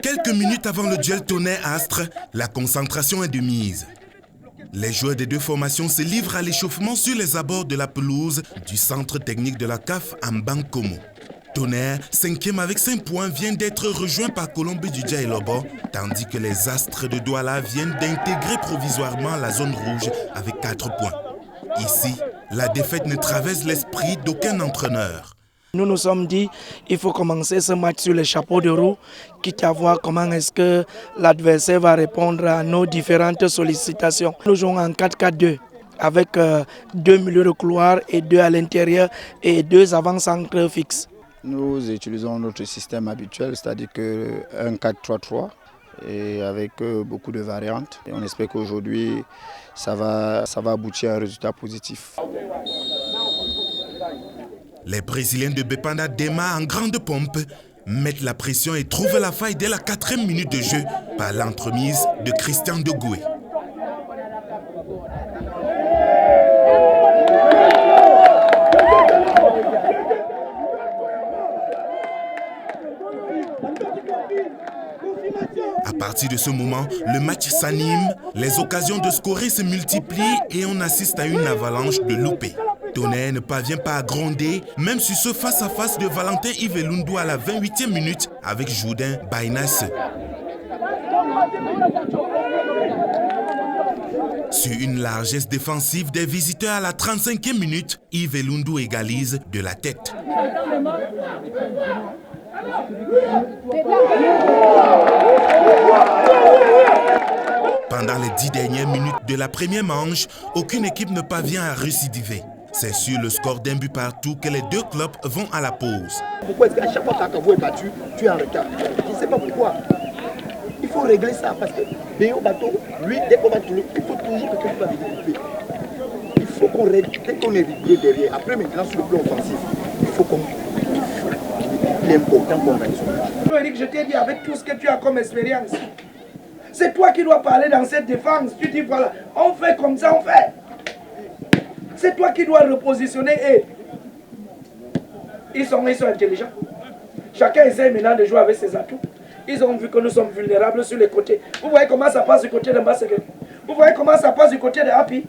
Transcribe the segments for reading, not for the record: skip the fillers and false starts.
Quelques minutes avant le duel Tonnerre-Astre, la concentration est de mise. Les joueurs des deux formations se livrent à l'échauffement sur les abords de la pelouse du centre technique de la CAF en Bankomo. Tonnerre, 5e avec 5 points, vient d'être rejoint par Colombie du Dia et Lobo, tandis que les Astres de Douala viennent d'intégrer provisoirement la zone rouge avec 4 points. Ici, la défaite ne traverse l'esprit d'aucun entraîneur. Nous nous sommes dit qu'il faut commencer ce match sur les chapeaux de roue, quitte à voir comment est-ce que l'adversaire va répondre à nos différentes sollicitations. Nous jouons en 4-4-2 avec 2 milieux de couloir et 2 à l'intérieur et 2 avant-centres fixes. Nous utilisons notre système habituel, c'est-à-dire un 4-3-3 et avec beaucoup de variantes. Et on espère qu'aujourd'hui, ça va aboutir à un résultat positif. Les Brésiliens de Bepanda démarrent en grande pompe, mettent la pression et trouvent la faille dès la 4e minute de jeu par l'entremise de Christian Degoué. À partir de ce moment, le match s'anime, les occasions de scorer se multiplient et on assiste à une avalanche de loupés. Tonnerre ne parvient pas à gronder, même sur ce face-à-face de Valentin Ivelundu à la 28e minute avec Jourdain Bainas. Sur une largesse défensive des visiteurs à la 35e minute, Ivelundu égalise de la tête. Pendant les 10 dernières minutes de la première manche, aucune équipe ne parvient à récidiver. C'est sur le score d'un but partout que les deux clubs vont à la pause. Pourquoi est-ce qu'à chaque fois que Kakavo est battu, tu es en retard? Je ne sais pas pourquoi. Il faut régler ça parce que Béo Bateau, lui, dès qu'on va tourner, il faut toujours que quelqu'un va développer. Il faut qu'on règle, dès qu'on est réglé derrière, après maintenant sur le plan offensif, il faut qu'on... Il est important qu'on gagne son match. Eric, je t'ai dit avec tout ce que tu as comme expérience, c'est toi qui dois parler dans cette défense. Tu dis voilà, on fait comme ça, on fait. C'est toi qui dois repositionner et ils sont intelligents. Chacun essaie maintenant de jouer avec ses atouts. Ils ont vu que nous sommes vulnérables sur les côtés. Vous voyez comment ça passe du côté de Mbasseke. Vous voyez comment ça passe du côté de Happy.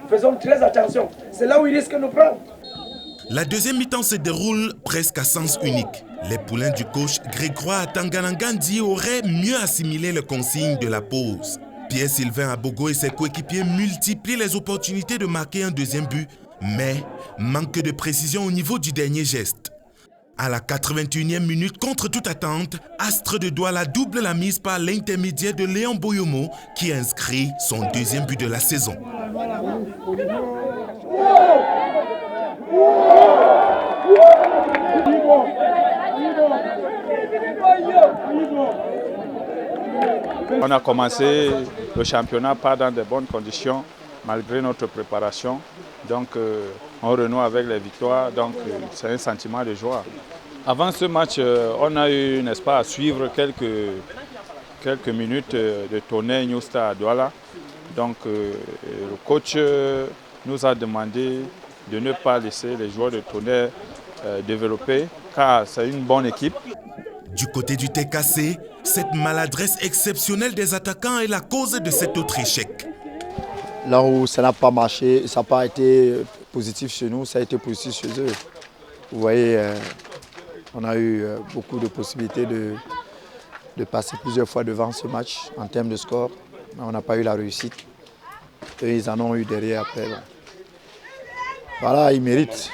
Faisons très attention. C'est là où ils risquent de nous prendre. La deuxième mi-temps se déroule presque à sens unique. Les poulains du coach Grégoire Tanganangandi auraient mieux assimilé les consignes de la pause. Pierre-Sylvain Abogo et ses coéquipiers multiplient les opportunités de marquer un deuxième but, mais manque de précision au niveau du dernier geste. À la 81e minute, contre toute attente, Astre de Douala double la mise par l'intermédiaire de Léon Boyomo qui inscrit son deuxième but de la saison. On a commencé le championnat pas dans de bonnes conditions malgré notre préparation. Donc on renoue avec les victoires, donc c'est un sentiment de joie. Avant ce match, on a eu, n'est-ce pas, à suivre quelques minutes de Tonnerre New Star à Douala. Donc le coach nous a demandé de ne pas laisser les joueurs de Tonnerre développer car c'est une bonne équipe. Du côté du TKC, cette maladresse exceptionnelle des attaquants est la cause de cet autre échec. Là où ça n'a pas marché, ça n'a pas été positif chez nous, ça a été positif chez eux. Vous voyez, on a eu beaucoup de possibilités de passer plusieurs fois devant ce match en termes de score, mais on n'a pas eu la réussite. Et ils en ont eu derrière après. Voilà, ils méritent.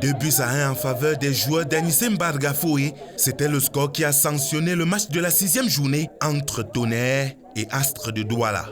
2-1 en faveur des joueurs d'Anissé Mbargafoé. C'était le score qui a sanctionné le match de la 6e journée entre Tonnerre et Astre de Douala.